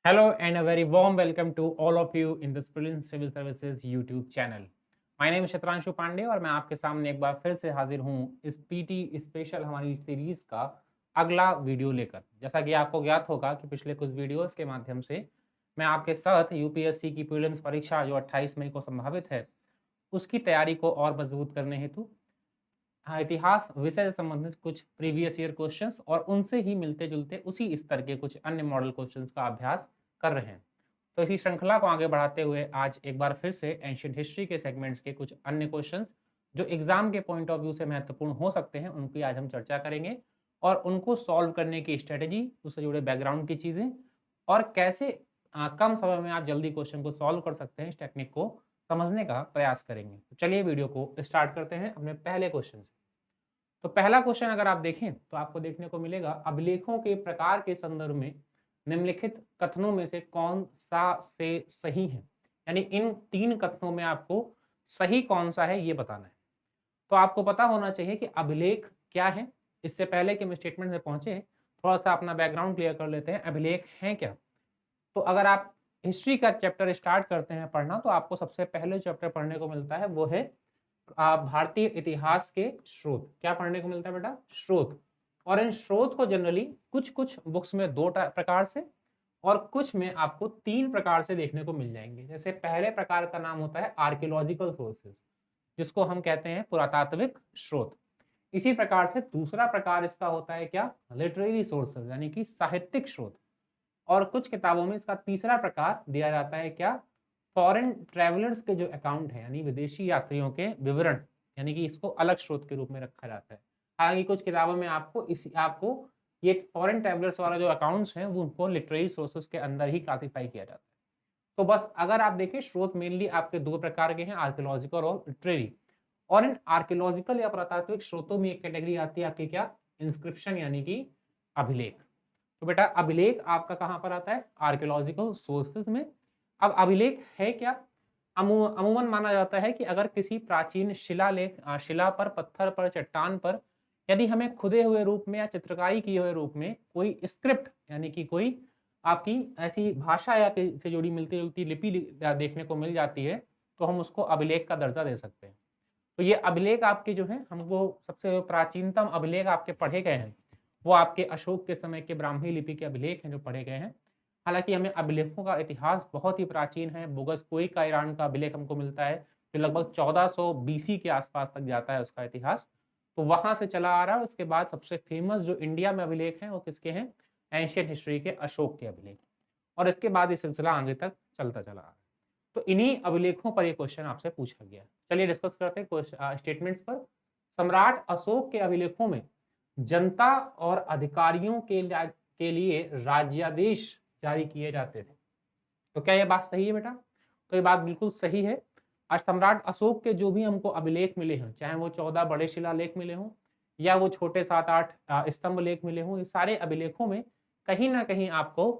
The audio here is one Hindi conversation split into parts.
Hello and a very warm welcome to all of you in this Brilliant Civil Services YouTube channel. My name is शतरांशु Pandey और मैं आपके सामने एक बार फिर से हाजिर हूँ इस पीटी स्पेशल हमारी सीरीज का अगला वीडियो लेकर। जैसा कि आपको ज्ञात होगा कि पिछले कुछ वीडियोस के माध्यम से मैं आपके साथ यूपीएससी की प्रीलिम्स परीक्षा जो 28 मई को संभावित है उसकी तैयारी को और मजबूत करने हेतु इतिहास विषय से संबंधित कुछ प्रीवियस ईयर क्वेश्चंस और उनसे ही मिलते जुलते उसी स्तर के कुछ अन्य मॉडल क्वेश्चंस का अभ्यास कर रहे हैं। तो इसी श्रृंखला को आगे बढ़ाते हुए आज एक बार फिर से एंशियंट हिस्ट्री के सेगमेंट्स के कुछ अन्य क्वेश्चंस जो एग्जाम के पॉइंट ऑफ व्यू से महत्वपूर्ण हो सकते हैं उनकी आज हम चर्चा करेंगे और उनको सॉल्व करने की स्ट्रेटेजी, उससे जुड़े बैकग्राउंड की चीज़ें और कैसे कम समय में आप जल्दी क्वेश्चन को सॉल्व कर सकते हैं, इस टेक्निक को समझने का प्रयास करेंगे। तो चलिए वीडियो को स्टार्ट करते हैं अपने पहले क्वेश्चन से। तो पहला क्वेश्चन अगर आप देखें तो आपको देखने को मिलेगा अभिलेखों के प्रकार के संदर्भ में निम्नलिखित कथनों में से कौन सा से सही है, यानी इन तीन कथनों में आपको सही कौन सा है ये बताना है। तो आपको पता होना चाहिए कि अभिलेख क्या है। इससे पहले कि हम स्टेटमेंट में पहुंचे थोड़ा सा अपना बैकग्राउंड क्लियर कर लेते हैं। अभिलेख हैं क्या? तो अगर आप हिस्ट्री का चैप्टर स्टार्ट करते हैं पढ़ना तो आपको सबसे पहले चैप्टर पढ़ने को मिलता है वो है भारतीय इतिहास के स्रोत। क्या पढ़ने को मिलता है बेटा? स्रोत। और इन स्रोत को जनरली कुछ कुछ बुक्स में दो प्रकार से और कुछ में आपको तीन प्रकार से देखने को मिल जाएंगे। जैसे पहले प्रकार का नाम होता है आर्कियोलॉजिकल सोर्सेज, जिसको हम कहते हैं पुरातात्विक स्रोत। इसी प्रकार से दूसरा प्रकार इसका होता है क्या? लिटरेरी सोर्सेज, यानी कि साहित्यिक स्रोत। और कुछ किताबों में इसका तीसरा प्रकार दिया जाता है क्या? फॉरेन ट्रैवलर्स के जो अकाउंट है, यानी विदेशी यात्रियों के विवरण, यानी कि इसको अलग स्रोत के रूप में रखा जाता है। हालांकि कुछ किताबों में आपको ये फॉरेन ट्रैवलर्स वाला जो अकाउंट्स हैं वो उनको लिटरेरी सोर्सेज के अंदर ही क्लासिफाई किया जाता है। तो बस अगर आप देखें स्रोत मेनली आपके दो प्रकार के हैं, आर्कियोलॉजिकल और लिटरेरी। और इन आर्कियोलॉजिकल या पुरातात्विक स्रोतों में एक कैटेगरी आती है आपकी क्या? इंस्क्रिप्शन, यानी कि अभिलेख। तो बेटा अभिलेख आपका कहाँ पर आता है? आर्कियोलॉजिकल सोर्सेज में। अब अभिलेख है क्या? अमूमन माना जाता है कि अगर किसी प्राचीन शिलालेख, शिला पर, पत्थर पर, चट्टान पर यदि हमें खुदे हुए रूप में या चित्रकारी किए हुए रूप में कोई स्क्रिप्ट, यानी कि कोई आपकी ऐसी भाषा या से जुड़ी मिलती जुलती लिपि देखने को मिल जाती है तो हम उसको अभिलेख का दर्जा दे सकते हैं। तो ये अभिलेख आपके जो है, हमको सबसे प्राचीनतम अभिलेख आपके पढ़े गए हैं वो आपके अशोक के समय के ब्राह्मी लिपि के अभिलेख हैं जो पढ़े गए हैं। हालांकि हमें अभिलेखों का इतिहास बहुत ही प्राचीन है। बोगस का ईरान का अभिलेख हमको मिलता है जो लगभग 1400 बीसी के आसपास तक जाता है उसका इतिहास। तो वहां से चला आ रहा है। उसके बाद सबसे फेमस जो इंडिया में अभिलेख हैं वो किसके हैं? एंशियंट हिस्ट्री के अशोक के अभिलेख। और इसके बाद ये सिलसिला आगे तक चलता चला आ रहा है। तो इन्हीं अभिलेखों पर ये क्वेश्चन आपसे पूछा गया। चलिए डिस्कस करते हैं स्टेटमेंट्स पर। सम्राट अशोक के अभिलेखों में जनता और अधिकारियों के लिए राज्यादेश जारी किए जाते थे। तो क्या यह बात सही है बेटा? तो ये बात बिल्कुल सही है। आज सम्राट अशोक के जो भी हमको अभिलेख मिले हैं, चाहे वो 14 बड़े शिलालेख मिले हों या वो छोटे 7-8 स्तंभ लेख मिले हों, ये सारे अभिलेखों में कहीं ना कहीं आपको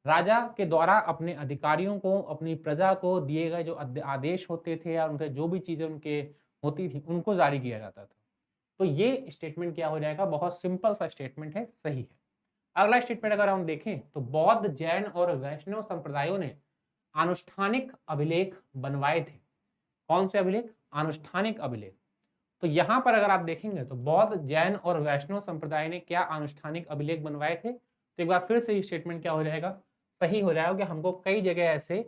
राजा के द्वारा अपने अधिकारियों को, अपनी प्रजा को दिए गए जो आदेश होते थे या उनसे जो भी चीजें उनके होती थी उनको जारी किया जाता था। तो ये स्टेटमेंट क्या हो जाएगा? बहुत सिंपल सा स्टेटमेंट है, सही है। अगला स्टेटमेंट अगर हम देखें तो बौद्ध, जैन और वैष्णव संप्रदायों ने आनुष्ठानिक अभिलेख बनवाए थे। कौन से अभिलेख? अनुष्ठानिक अभिलेख। तो यहां पर अगर आप देखेंगे तो बौद्ध, जैन और वैष्णव संप्रदाय ने क्या अनुष्ठानिक अभिलेख बनवाए थे? तो एक बार फिर से स्टेटमेंट क्या हो जाएगा? सही हो जाएगा कि हमको कई जगह ऐसे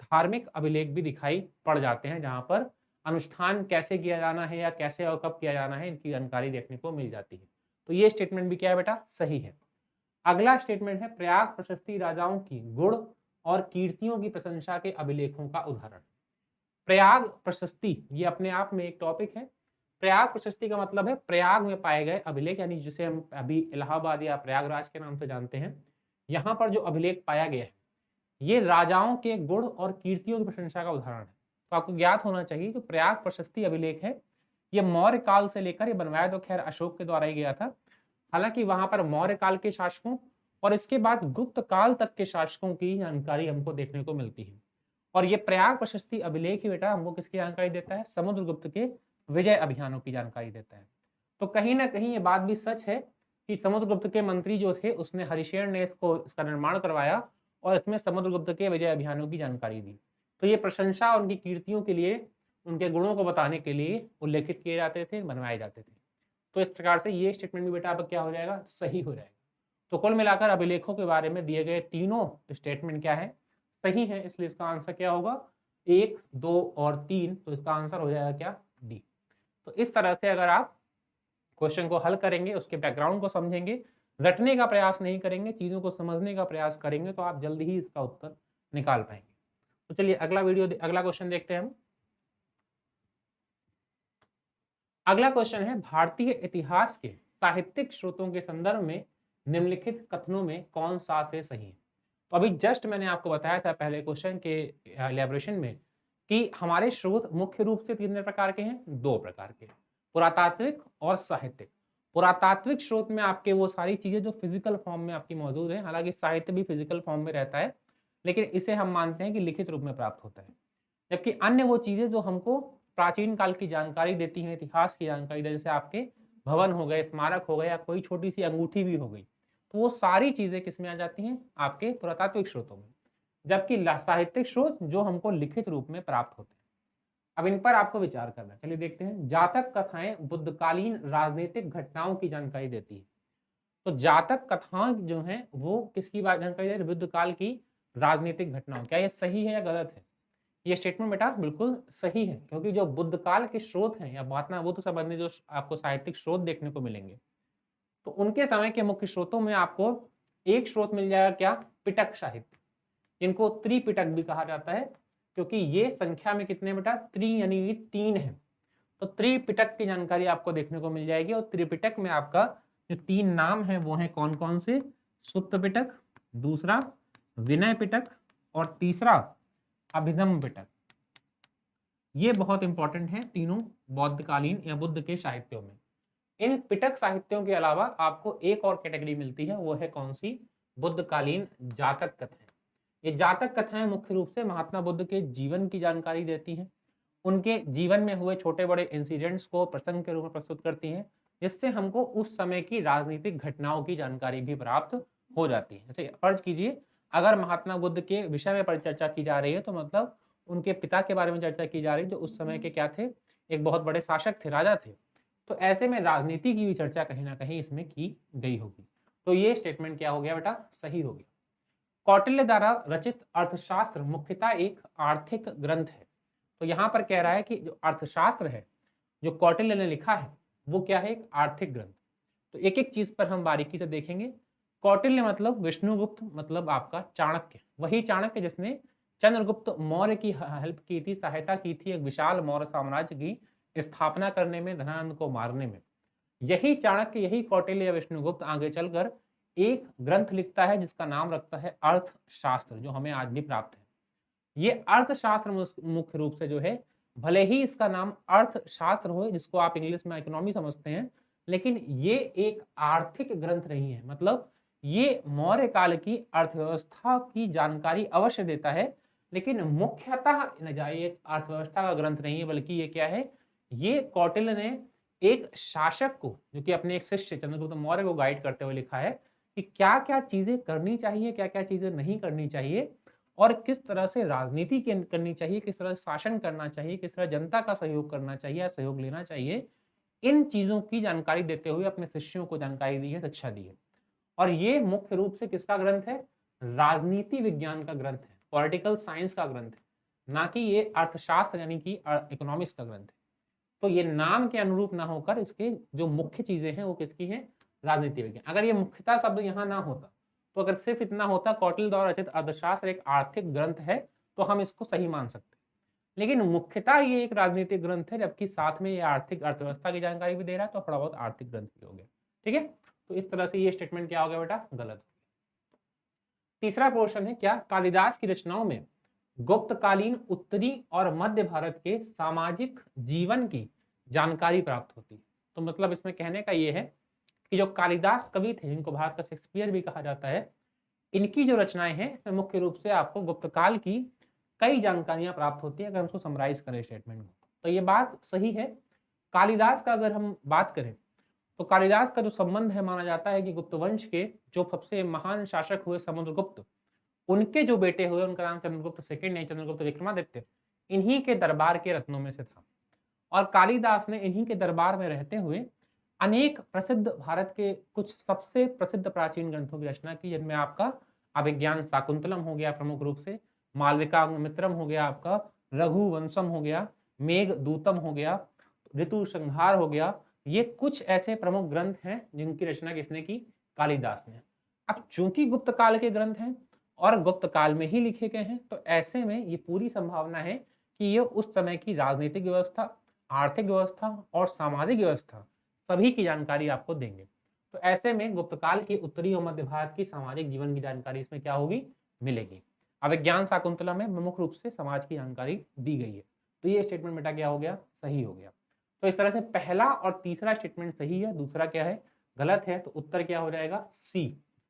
धार्मिक अभिलेख भी दिखाई पड़ जाते हैं जहां पर अनुष्ठान कैसे किया जाना है या कैसे और कब किया जाना है इनकी जानकारी देखने को मिल जाती है। तो ये स्टेटमेंट भी क्या है बेटा? सही है। अगला स्टेटमेंट है प्रयाग प्रशस्ति राजाओं की गुण और कीर्तियों की प्रशंसा के अभिलेखों का उदाहरण। प्रयाग प्रशस्ति ये अपने आप में एक टॉपिक है। प्रयाग प्रशस्ति का मतलब है प्रयाग में पाए गए अभिलेख, यानी जिसे हम अभी इलाहाबाद या प्रयागराज के नाम से जानते हैं। यहाँ पर जो अभिलेख पाया गया है ये राजाओं के गुण और कीर्तियों की प्रशंसा का उदाहरण है। तो आपको ज्ञात होना चाहिए कि प्रयाग प्रशस्ति अभिलेख है ये मौर्य काल से लेकर, ये बनवाया तो खैर अशोक के द्वारा ही गया था। हालांकि वहां पर मौर्य काल के शासकों और इसके बाद गुप्त काल तक के शासकों की जानकारी हमको देखने को मिलती है। और ये प्रयाग प्रशस्ति अभिलेख ही बेटा हमको किसकी जानकारी देता है? समुद्रगुप्त के विजय अभियानों की जानकारी देता है। तो कहीं ना कहीं ये बात भी सच है कि समुद्रगुप्त के मंत्री जो थे उसने हरिशेन ने इसका निर्माण करवाया और इसमें समुद्रगुप्त के विजय अभियानों की जानकारी दी। तो ये प्रशंसा और उनकी कीर्तियों के लिए, उनके गुणों को बताने के लिए उल्लेखित किए जाते थे, बनवाए जाते थे। तो इस प्रकार से ये स्टेटमेंट भी बेटा अब क्या हो जाएगा, सही हो जाएगा। तो कुल मिलाकर अभिलेखों के बारे में दिए गए तीनों स्टेटमेंट क्या है, सही है। इसलिए इसका आंसर क्या होगा, 1, 2 और 3। तो इसका आंसर हो जाएगा क्या, डी। तो इस तरह से अगर आप क्वेश्चन को हल करेंगे, उसके बैकग्राउंड को समझेंगे, रटने का प्रयास नहीं करेंगे, चीजों को समझने का प्रयास करेंगे, तो आप जल्दी ही इसका उत्तर निकाल पाएंगे। तो चलिए अगला क्वेश्चन देखते हैं हम। अगला क्वेश्चन है, भारतीय इतिहास के साहित्यिक स्रोतों के संदर्भ में निम्नलिखित कथनों में कौन सा से सही है। तो अभी जस्ट मैंने आपको बताया था पहले क्वेश्चन के इलैबोरेशन में कि हमारे स्रोत मुख्य रूप से कितने प्रकार के हैं, 2 प्रकार के, पुरातात्विक और साहित्यिक। पुरातात्विक स्रोत में आपके वो सारी चीजें जो फिजिकल फॉर्म में आपकी मौजूद है, हालांकि साहित्य भी फिजिकल फॉर्म में रहता है, लेकिन इसे हम मानते हैं कि लिखित रूप में प्राप्त होता है। जबकि अन्य वो चीजें जो हमको प्राचीन काल की जानकारी देती हैं, इतिहास की जानकारी देती हैं, जैसे आपके भवन हो गए, स्मारक हो गए, या कोई छोटी सी अंगूठी भी हो गई, तो वो सारी चीजें किसमें आ जाती हैं, आपके पुरातात्विक स्रोतों में। जबकि साहित्यिक स्रोत जो हमको लिखित रूप में प्राप्त होते हैं। अब इन पर आपको विचार करना है। चलिए देखते हैं। जातक कथाएं बुद्धकालीन राजनीतिक घटनाओं की जानकारी देती है। तो जातक कथाएं जो है वो किसकी जानकारी देती है, बुद्ध काल की राजनीतिक घटनाओं। क्या ये सही है या गलत है? ये स्टेटमेंट बेटा बिल्कुल सही है, क्योंकि जो बुद्ध काल के स्रोत हैं या महात्मा बुद्ध संबंधी जो आपको साहित्यिक स्रोत देखने को मिलेंगे, तो उनके समय के मुख्य स्रोतों में आपको एक स्रोत मिल जाएगा, क्या, पिटक साहित्य। इनको त्रिपिटक भी कहा जाता है, क्योंकि ये संख्या में कितने बेटा, यानी 3 है। तो त्रिपिटक की जानकारी आपको देखने को मिल जाएगी। और त्रिपिटक में आपका जो 3 नाम है वो है कौन कौन से, सुत्त पिटक, दूसरा विनय पिटक, और तीसरा अभिधम्म पिटक। ये बहुत इंपॉर्टेंट है तीनों बौद्धकालीन या बुद्ध के साहित्यों में। इन पिटक साहित्यों के अलावा आपको एक और कैटेगरी मिलती है, वो है कौन सी, बुद्धकालीन जातक कथाएं। ये जातक कथाएं मुख्य रूप से महात्मा बुद्ध के जीवन की जानकारी देती हैं, उनके जीवन में हुए छोटे बड़े इंसिडेंट्स को प्रसंग के रूप में प्रस्तुत करती हैं, जिससे हमको उस समय की राजनीतिक घटनाओं की जानकारी भी प्राप्त हो जाती है। जैसे फर्ज कीजिए, अगर महात्मा बुद्ध के विषय में परिचर्चा की जा रही है, तो मतलब उनके पिता के बारे में चर्चा की जा रही है, जो उस समय के क्या थे, एक बहुत बड़े शासक थे, राजा थे। तो ऐसे में राजनीति की भी चर्चा कहीं ना कहीं इसमें की गई होगी। तो ये स्टेटमेंट क्या हो गया बेटा, सही हो गया। कौटिल्य द्वारा रचित अर्थशास्त्र मुख्यतः एक आर्थिक ग्रंथ है। तो यहाँ पर कह रहा है कि जो अर्थशास्त्र है जो कौटिल्य ने लिखा है वो क्या है, एक आर्थिक ग्रंथ। तो एक एक चीज पर हम बारीकी से देखेंगे। कौटिल्य मतलब विष्णुगुप्त, मतलब आपका चाणक्य, वही चाणक्य जिसने चंद्रगुप्त मौर्य की हेल्प की थी, सहायता की थी एक विशाल मौर्य साम्राज्य की स्थापना करने में, धनानंद को मारने में। यही चाणक्य, यही कौटिल्य या विष्णुगुप्त आगे चलकर एक ग्रंथ लिखता है जिसका नाम रखता है अर्थशास्त्र, जो हमें आज भी प्राप्त है। ये अर्थशास्त्र मुख्य रूप से जो है, भले ही इसका नाम अर्थशास्त्र हो, जिसको आप इंग्लिश में इकोनॉमी समझते हैं, लेकिन ये एक आर्थिक ग्रंथ नहीं है। मतलब ये मौर्य काल की अर्थव्यवस्था की जानकारी अवश्य देता है, लेकिन मुख्यतः ये अर्थव्यवस्था का ग्रंथ नहीं है, बल्कि ये क्या है, ये कौटिल्य ने एक शासक को, जो कि अपने एक शिष्य चंद्रगुप्त मौर्य को गाइड करते हुए लिखा है कि क्या क्या चीजें करनी चाहिए, क्या क्या चीजें नहीं करनी चाहिए, और किस तरह से राजनीति करनी चाहिए, किस तरह से शासन करना चाहिए, किस तरह जनता का सहयोग करना चाहिए या सहयोग लेना चाहिए। इन चीजों की जानकारी देते हुए अपने शिष्यों को जानकारी दी है, शिक्षा दी है। और ये मुख्य रूप से किसका ग्रंथ है, राजनीति विज्ञान का ग्रंथ है, पॉलिटिकल साइंस का ग्रंथ है, ना कि ये अर्थशास्त्र यानी कि इकोनॉमिक्स का ग्रंथ है। तो ये नाम के अनुरूप ना होकर इसके जो मुख्य चीजें हैं वो किसकी हैं, राजनीति विज्ञान। अगर ये मुख्यता शब्द यहाँ ना होता, तो अगर सिर्फ इतना होता कौटिल्य द्वारा रचित अर्थशास्त्र एक आर्थिक ग्रंथ है, तो हम इसको सही मान सकते। लेकिन मुख्यतः ये एक राजनीतिक ग्रंथ है, जबकि साथ में ये आर्थिक अर्थव्यवस्था की जानकारी भी दे रहा है, तो थोड़ा बहुत आर्थिक ग्रंथ भी हो गया। ठीक है, तो इस तरह से ये स्टेटमेंट क्या हो गया बेटा, गलत। तीसरा पोर्शन है, क्या कालिदास की रचनाओं में गुप्तकालीन उत्तरी और मध्य भारत के सामाजिक जीवन की जानकारी प्राप्त होती है। तो मतलब इसमें कहने का ये है कि जो कालिदास कवि थे, जिनको भारत का शेक्सपियर भी कहा जाता है, इनकी जो रचनाएं हैं इसमें मुख्य रूप से आपको गुप्तकाल की कई जानकारियां प्राप्त होती है। अगर हम उसको समराइज करें स्टेटमेंट को, तो ये बात सही है। कालिदास का अगर हम बात करें, तो कालिदास का जो संबंध है, माना जाता है कि गुप्त वंश के जो सबसे महान शासक हुए समुद्रगुप्त, उनके जो बेटे हुए उनका नाम चंद्रगुप्त सेकंड नहीं चंद्रगुप्त विक्रमादित्य, इन्हीं के दरबार के रत्नों में से था। और कालिदास ने इन्हीं के दरबार में रहते हुए अनेक प्रसिद्ध भारत के कुछ सबसे प्रसिद्ध प्राचीन ग्रंथों की रचना की, जिनमें आपका अभिज्ञान शाकुंतलम हो गया प्रमुख रूप से, मालविकाग्निमित्रम हो गया, आपका रघुवंशम हो गया, मेघदूतम हो गया, ऋतु संहार हो गया। ये कुछ ऐसे प्रमुख ग्रंथ हैं जिनकी रचना किसने की? कालिदास ने। अब चूंकि गुप्त काल के ग्रंथ हैं और गुप्त काल में ही लिखे गए हैं, तो ऐसे में ये पूरी संभावना है कि ये उस समय की राजनीतिक व्यवस्था, आर्थिक व्यवस्था और सामाजिक व्यवस्था सभी की जानकारी आपको देंगे। तो ऐसे में गुप्त काल के उत्तरी और मध्य भारत की सामाजिक जीवन की जानकारी इसमें क्या होगी? मिलेगी। अभिज्ञान शाकुंतलम में प्रमुख रूप से समाज की जानकारी दी गई है। तो ये स्टेटमेंट बेटा क्या हो गया? सही हो गया। तो इस तरह से पहला और तीसरा स्टेटमेंट सही है, दूसरा क्या है? गलत है। तो उत्तर क्या हो जाएगा? सी,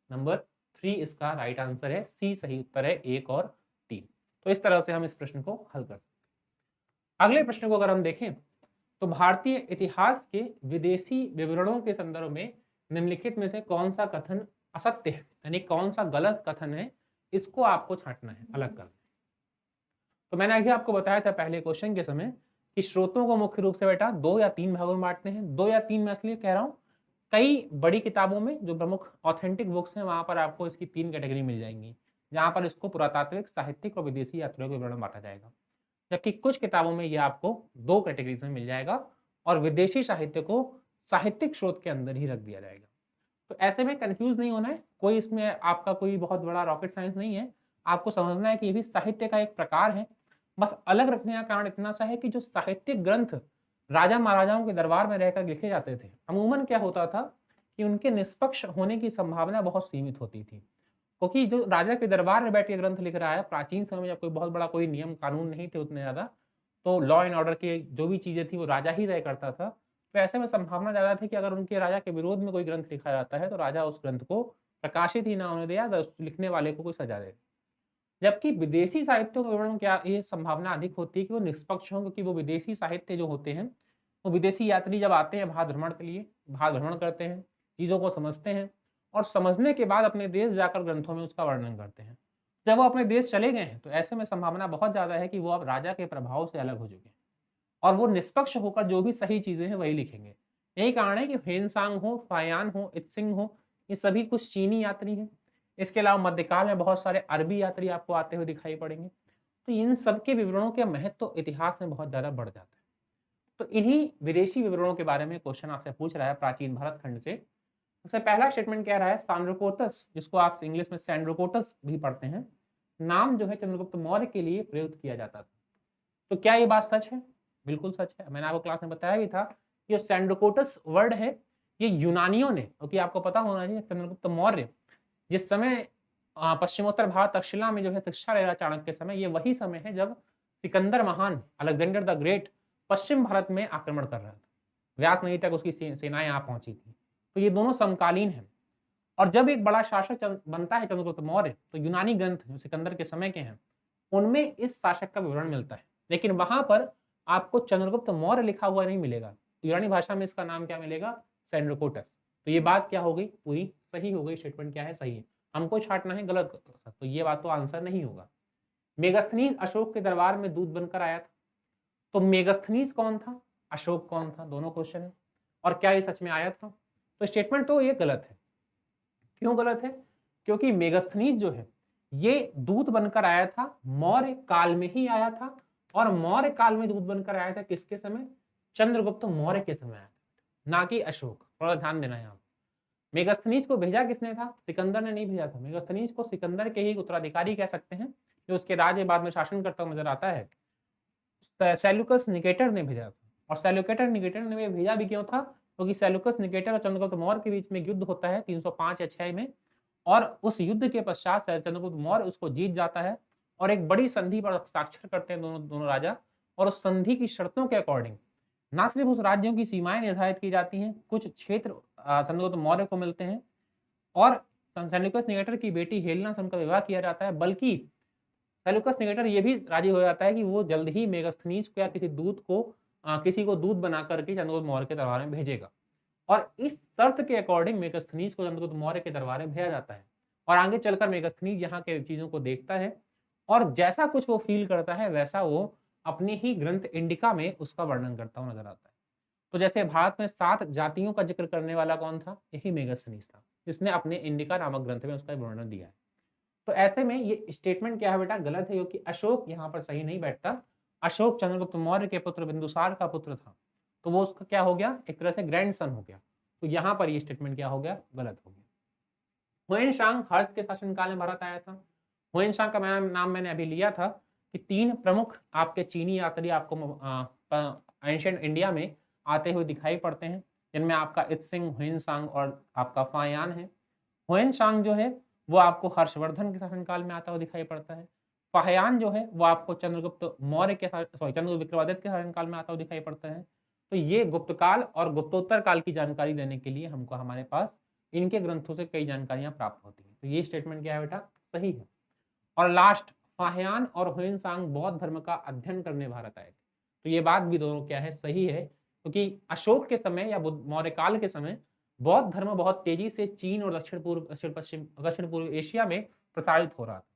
नंबर 3 इसका राइट आंसर है। सी सही उत्तर है, 1 और 3। तो इस तरह से हम इस प्रश्न को हल कर सकते हैं। अगले प्रश्न को अगर हम देखें तो भारतीय इतिहास के विदेशी विवरणों के संदर्भ में निम्नलिखित में से कौन सा कथन असत्य है, यानी कौन सा गलत कथन है, इसको आपको छांटना है, अलग करना है। तो मैंने आगे आपको बताया था पहले क्वेश्चन के समय कि स्रोतों को मुख्य रूप से बेटा 2 या 3 भागों में बांटते हैं। 2 या 3 मैं इसलिए कह रहा हूँ, कई बड़ी किताबों में जो प्रमुख ऑथेंटिक बुक्स हैं वहां पर आपको इसकी 3 कैटेगरी मिल जाएंगी, जहां पर इसको पुरातात्विक, साहित्यिक और विदेशी यात्रियों के विवरण में बांटा जाएगा। जबकि कुछ किताबों में ये आपको 2 कैटेगरीज में मिल जाएगा और विदेशी साहित्य को साहित्यिक स्रोत के अंदर ही रख दिया जाएगा। तो ऐसे में कंफ्यूज नहीं होना है, कोई इसमें आपका कोई बहुत बड़ा रॉकेट साइंस नहीं है। आपको समझना है कि ये भी साहित्य का एक प्रकार है। बस अलग रखने का कारण इतना सा है कि जो साहित्यिक ग्रंथ राजा महाराजाओं के दरबार में रहकर लिखे जाते थे, अमूमन क्या होता था कि उनके निष्पक्ष होने की संभावना बहुत सीमित होती थी, क्योंकि जो राजा के दरबार में बैठ के ग्रंथ लिख रहा है, प्राचीन समय में जब कोई बहुत बड़ा कोई नियम कानून नहीं थे उतने ज्यादा, तो लॉ एंड ऑर्डर की जो भी चीजें थी वो राजा ही तय करता था। तो ऐसे में संभावना ज्यादा थी कि अगर उनके राजा के विरोध में कोई ग्रंथ लिखा जाता है तो राजा उस ग्रंथ को प्रकाशित ही ना होने दिया, लिखने वाले को कोई सजा दे। जबकि विदेशी साहित्य के विवरण क्या ये संभावना अधिक होती है कि वो निष्पक्ष हों, क्योंकि वो विदेशी साहित्य जो होते हैं, वो विदेशी यात्री जब आते हैं भारत भ्रमण के लिए, भारत भ्रमण करते हैं, चीज़ों को समझते हैं और समझने के बाद अपने देश जाकर ग्रंथों में उसका वर्णन करते हैं। जब वो अपने देश चले गए हैं तो ऐसे में संभावना बहुत ज़्यादा है कि वो अब राजा के प्रभाव से अलग हो चुके हैं और वो निष्पक्ष होकर जो भी सही चीज़ें हैं वही लिखेंगे। यही कारण है कि हेनसांग हो, फायान हो, इत्सिंग हो, ये सभी कुछ चीनी यात्री हैं। इसके अलावा मध्यकाल में बहुत सारे अरबी यात्री आपको आते हुए दिखाई पड़ेंगे। तो इन सब के विवरणों के महत्व तो इतिहास में बहुत ज़्यादा बढ़ जाता है। तो इन्हीं विदेशी विवरणों के बारे में क्वेश्चन आपसे पूछ रहा है प्राचीन भारत खंड से। सबसे पहला स्टेटमेंट कह रहा है सांड्रोकोटस, जिसको आप इंग्लिश में सैंड्रोकोटस भी पढ़ते हैं, नाम जो है चंद्रगुप्त मौर्य के लिए प्रयुक्त किया जाता था। तो क्या ये बात सच है? बिल्कुल सच है। मैंने आपको क्लास में बताया भी था कि जो सैंड्रोकोटस वर्ड है ये यूनानियों ने, क्योंकि आपको पता होना चाहिए चंद्रगुप्त मौर्य जिस समय पश्चिमोत्तर भारत तक्षशिला में जो है शिक्षा ले रहा चाणक्य के समय, ये वही समय है जब सिकंदर महान, अलेक्जेंडर द ग्रेट पश्चिम भारत में आक्रमण कर रहा था। व्यास नदी तक उसकी सेनाएं यहाँ पहुंची थी। तो ये दोनों समकालीन हैं। और जब एक बड़ा शासक बनता है चंद्रगुप्त मौर्य, तो यूनानी ग्रंथ जो सिकंदर के समय के हैं उनमें इस शासक का विवरण मिलता है, लेकिन वहां पर आपको चंद्रगुप्त मौर्य लिखा हुआ नहीं मिलेगा। यूनानी भाषा में इसका नाम क्या मिलेगा? सैंड्रोकोटस। तो ये बात क्या हो गई? पूरी सही हो गई। स्टेटमेंट क्या है? सही है। हमको छांटना है गलत, तो ये बात तो आंसर नहीं होगा। मेगास्थनीज अशोक के दरबार में दूत बनकर आया था। तो मेगास्थनीज कौन था, अशोक कौन था, दोनों क्वेश्चन है। और क्या ये सच में आया था? तो स्टेटमेंट तो ये गलत है। क्यों गलत है? क्योंकि मेगास्थनीज जो है ये दूत बनकर आया था, मौर्य काल में ही आया था। और मौर्य काल में दूत बनकर आया था किसके समय? चंद्रगुप्त मौर्य के समय आया था, ना कि अशोक। थोड़ा ध्यान देना है। मेगास्थनीज को भेजा किसने था? सिकंदर ने नहीं भेजा था। मेगास्थनीज को सिकंदर के ही उत्तराधिकारी कह सकते हैं, जो उसके राज्य बाद में शासन करता हुआ नजर आता है, सेल्यूकस निकेटर ने भेजा था। और सेल्यूकेटर निकेटर ने भेजा भी क्यों था? क्योंकि सेल्यूकस निकेटर और चंद्रगुप्त मौर्य के बीच में युद्ध होता है 305 या 6 में, और उस युद्ध के पश्चात चंद्रगुप्त मौर्य उसको जीत जाता है और एक बड़ी संधि पर हस्ताक्षर करते हैं दोनों राजा। और उस संधि की शर्तों के अकॉर्डिंग ना सिर्फ उस राज्यों की सीमाएं निर्धारित की जाती हैं, कुछ क्षेत्र चंद्रगुप्त मौर्य को मिलते हैं और सेल्यूकस निकेटर की बेटी हेलेना से उनका विवाह किया जाता है। बल्कि सेल्यूकस निकेटर ये भी राजी हो जाता है कि वो जल्द ही मेगास्थनीज को या किसी दूत को किसी को दूत बना करके चंद्रगुप्त मौर्य के दरबार में भेजेगा। और इस शर्त के अकॉर्डिंग मेगास्थनीज को चंद्रगुप्त मौर्य के दरबार में भेजा जाता है। और आगे चलकर मेगास्थनीज यहाँ के चीजों को देखता है और जैसा कुछ वो फील करता है वैसा वो अपनी ही ग्रंथ इंडिका में उसका वर्णन करता हुआ नजर आता है। तो जैसे भारत में 7 जातियों का जिक्र करने वाला कौन था? यही मेगास्थनीज था, जिसने अपने इंडिका नामक ग्रंथ में उसका वर्णन दिया है। तो ऐसे में ये स्टेटमेंट क्या है बेटा? गलत है, क्योंकि अशोक यहाँ पर सही नहीं बैठता। अशोक चंद्रगुप्त मौर्य के पुत्र बिंदुसार का पुत्र था, तो वो उसका क्या हो गया? एक तरह से ग्रैंड सन हो गया। तो यहाँ पर ये स्टेटमेंट क्या हो गया? गलत हो गया। हुएन हर्ष के शासनकाल में भारत आया था। हुएन का नाम मैंने अभी लिया था कि 3 प्रमुख आपके चीनी यात्री आपको एंशिएंट इंडिया में आते हुए दिखाई पड़ते हैं, जिनमें आपका इत्सिंग, हुएन और आपका फायान है। हुएन जो है वो आपको हर्षवर्धन के शासनकाल में आता हुआ दिखाई पड़ता है। फाहयान जो है वो आपको चंद्रगुप्त मौर्य के चंद्रगुप्त विक्रमादित्य के शासनकाल में आता हुआ दिखाई पड़ता है। तो ये गुप्त काल और गुप्तोत्तर काल की जानकारी देने के लिए हमको हमारे पास इनके ग्रंथों से कई जानकारियां प्राप्त होती हैं। तो ये स्टेटमेंट क्या है बेटा? सही है। और लास्ट, फाहयान और हुएन बौद्ध धर्म का अध्ययन करने भारत आए थे। तो ये बात भी दोनों क्या है? सही है, क्योंकि अशोक के समय या मौर्य काल के समय बौद्ध धर्म बहुत तेजी से चीन और दक्षिण पूर्व एशिया में प्रसारित हो रहा था।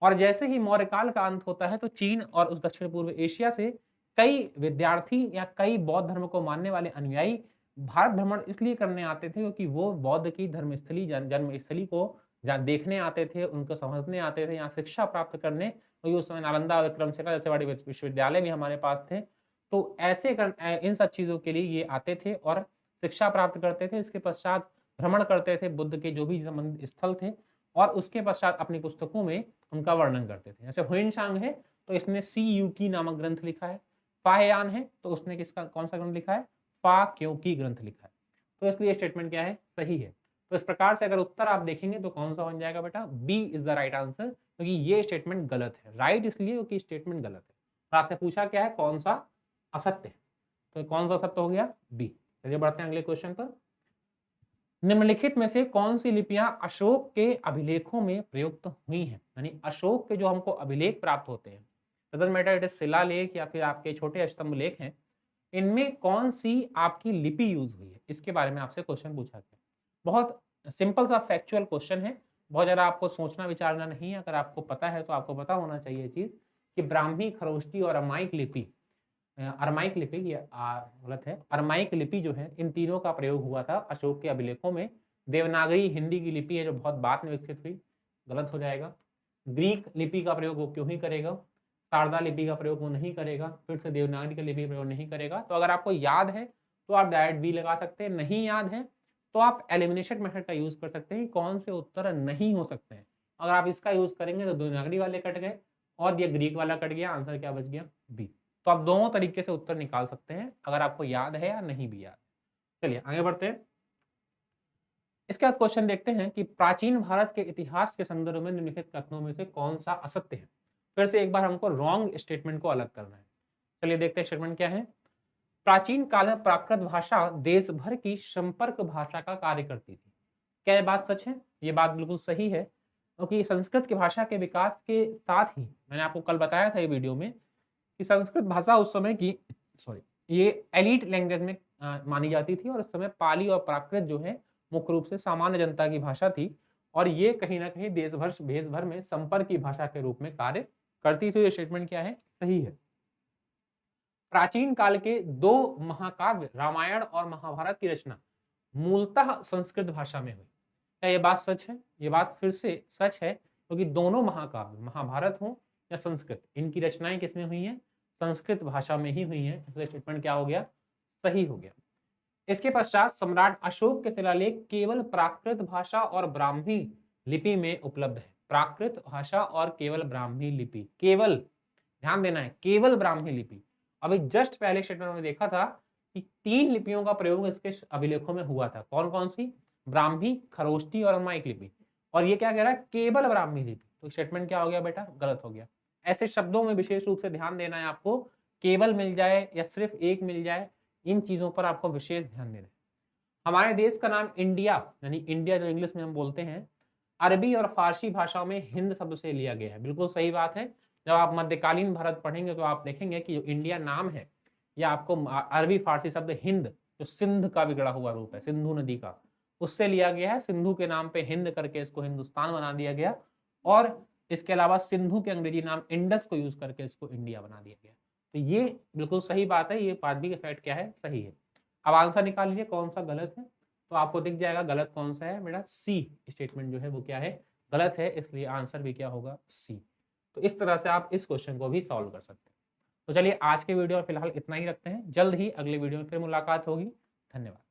और जैसे ही मौर्य काल का अंत होता है तो चीन और उस दक्षिण पूर्व एशिया से कई विद्यार्थी या कई बौद्ध धर्म को मानने वाले अनुयायी भारत भ्रमण इसलिए करने आते थे क्योंकि वो बौद्ध की धर्मस्थली जन्मस्थली को देखने आते थे, उनको समझने आते थे, यहाँ शिक्षा प्राप्त करने। क्योंकि उस समय नालंदा, विक्रमशिला जैसे बड़े विश्वविद्यालय भी हमारे पास थे। तो ऐसे इन सब चीजों के लिए ये आते थे और शिक्षा प्राप्त करते थे। इसके पश्चात भ्रमण करते थे बुद्ध के जो भी संबंधित स्थल थे और उसके पश्चात अपनी पुस्तकों में उनका वर्णन करते थे। जैसे हुएन है तो इसने सी यू की नामक ग्रंथ लिखा है। फाहयान है तो उसने किसका कौन सा ग्रंथ लिखा है? फा क्यों की ग्रंथ लिखा है। तो इसलिए स्टेटमेंट क्या है? सही है। तो इस प्रकार से अगर उत्तर आप देखेंगे तो कौन सा बन जाएगा बेटा? B is the right answer, क्योंकि ये स्टेटमेंट गलत है। राइट इसलिए क्योंकि स्टेटमेंट गलत है। और आपसे पूछा क्या है? कौन सा असत्य है? तो कौन सा असत्य हो गया? बी। चलिए बढ़ते हैं अगले क्वेश्चन पर। निम्नलिखित में से कौन सी लिपियां अशोक के अभिलेखों में प्रयुक्त हुई हैं? यानी अशोक के जो हमको अभिलेख प्राप्त होते हैं, डजंट मैटर इट इज शिलालेख या फिर आपके छोटे स्तंभ लेख हैं, इनमें कौन सी आपकी लिपि यूज हुई है, इसके बारे में आपसे क्वेश्चन पूछा गया। बहुत सिंपल सा फैक्चुअल क्वेश्चन है, बहुत ज़्यादा आपको सोचना विचारना नहीं है। अगर आपको पता है तो आपको पता होना चाहिए चीज़ कि ब्राह्मी, खरोष्टी और अमायिक लिपि, अरमाइक लिपि, ये गलत है, अरमाइक लिपि जो है, इन तीनों का प्रयोग हुआ था अशोक के अभिलेखों में। देवनागरी हिंदी की लिपि है जो बहुत बाद में विकसित हुई, गलत हो जाएगा। ग्रीक लिपि का प्रयोग वो क्यों ही करेगा? शारदा लिपि का प्रयोग वो नहीं करेगा, फिर से देवनागरी की लिपि का प्रयोग नहीं करेगा। तो अगर आपको याद है तो आप डायरेक्ट बी लगा सकते हैं, नहीं याद है तो आप एलिमिनेशन मेथड का यूज कर सकते हैं। कौन से उत्तर नहीं हो सकते हैं? अगर आप इसका यूज करेंगे तो देवनागरी वाले कट गए और ये ग्रीक वाला कट गया, आंसर क्या बच गया? बी। तो आप दोनों तरीके से उत्तर निकाल सकते हैं अगर आपको याद है या नहीं भी याद। चलिए आगे बढ़ते हैं। इसके बाद क्वेश्चन देखते हैं कि प्राचीन भारत के इतिहास के संदर्भ में निम्नलिखित कथनों में से कौन सा असत्य है। फिर से एक बार हमको रॉन्ग स्टेटमेंट को अलग करना है। चलिए देखते हैं स्टेटमेंट क्या है। प्राचीन काल में प्राकृत भाषा देश भर की संपर्क भाषा का कार्य करती थी। क्या ये बात सच है? ये बात बिल्कुल सही है, क्योंकि संस्कृत की भाषा के विकास के साथ ही मैंने आपको कल बताया था ये वीडियो में कि संस्कृत भाषा उस समय की ये एलीट लैंग्वेज में मानी जाती थी और उस समय पाली और प्राकृत जो है मुख्य रूप से सामान्य जनता की भाषा थी और ये कहीं ना कहीं देश भर में संपर्क की भाषा के रूप में कार्य करती थी। ये स्टेटमेंट क्या है? सही है। प्राचीन काल के 2 महाकाव्य रामायण और महाभारत की रचना मूलतः संस्कृत भाषा में हुई। क्या ये बात सच है? ये बात फिर से सच है, क्योंकि दोनों महाकाव्य, महाभारत हो या संस्कृत, इनकी रचनाएं किसमें हुई हैं? संस्कृत भाषा में ही हुई हैं। इसलिए स्टेटमेंट क्या हो गया? सही हो गया। इसके पश्चात सम्राट अशोक के शिलालेख केवल प्राकृत भाषा और ब्राह्मी लिपि में उपलब्ध है। प्राकृत भाषा और केवल ब्राह्मी लिपि, केवल ध्यान देना है, केवल ब्राह्मी लिपि। अभी जस्ट पहले स्टेटमेंट में देखा था कि 3 लिपियों का प्रयोग इसके अभिलेखों में हुआ था। कौन कौन सी? ब्राह्मी, खरोष्टी और अरमाइक लिपि। और ये क्या कह रहा है? केवल ब्राह्मी लिपि। तो स्टेटमेंट क्या हो गया बेटा? गलत हो गया। ऐसे शब्दों में विशेष रूप से ध्यान देना है आपको, केवल मिल जाए या सिर्फ एक मिल जाए, इन चीजों पर आपको विशेष ध्यान देना है। हमारे देश का नाम इंडिया, यानी इंडिया जो इंग्लिश में हम बोलते हैं, अरबी और फारसी भाषाओं में हिंद शब्द से लिया गया है। बिल्कुल सही बात है। जब आप मध्यकालीन भारत पढ़ेंगे तो आप देखेंगे कि जो इंडिया नाम है या आपको अरबी फारसी शब्द हिंद, जो सिंध का बिगड़ा हुआ रूप है, सिंधु नदी का, उससे लिया गया है। सिंधु के नाम पे हिंद करके इसको हिंदुस्तान बना दिया गया, और इसके अलावा सिंधु के अंग्रेजी नाम इंडस को यूज करके इसको इंडिया बना दिया गया। तो ये बिल्कुल सही बात है, ये बात भी फैक्ट क्या है, सही है। अब आंसर निकाल लीजिए कौन सा गलत है। तो आपको दिख जाएगा गलत कौन सा है बेटा, सी स्टेटमेंट जो है वो क्या है, गलत है, इसलिए आंसर भी क्या होगा, सी। तो इस तरह से आप इस क्वेश्चन को भी सॉल्व कर सकते हैं। तो चलिए आज के वीडियो में फिलहाल इतना ही रखते हैं, जल्द ही अगले वीडियो में फिर मुलाकात होगी। धन्यवाद।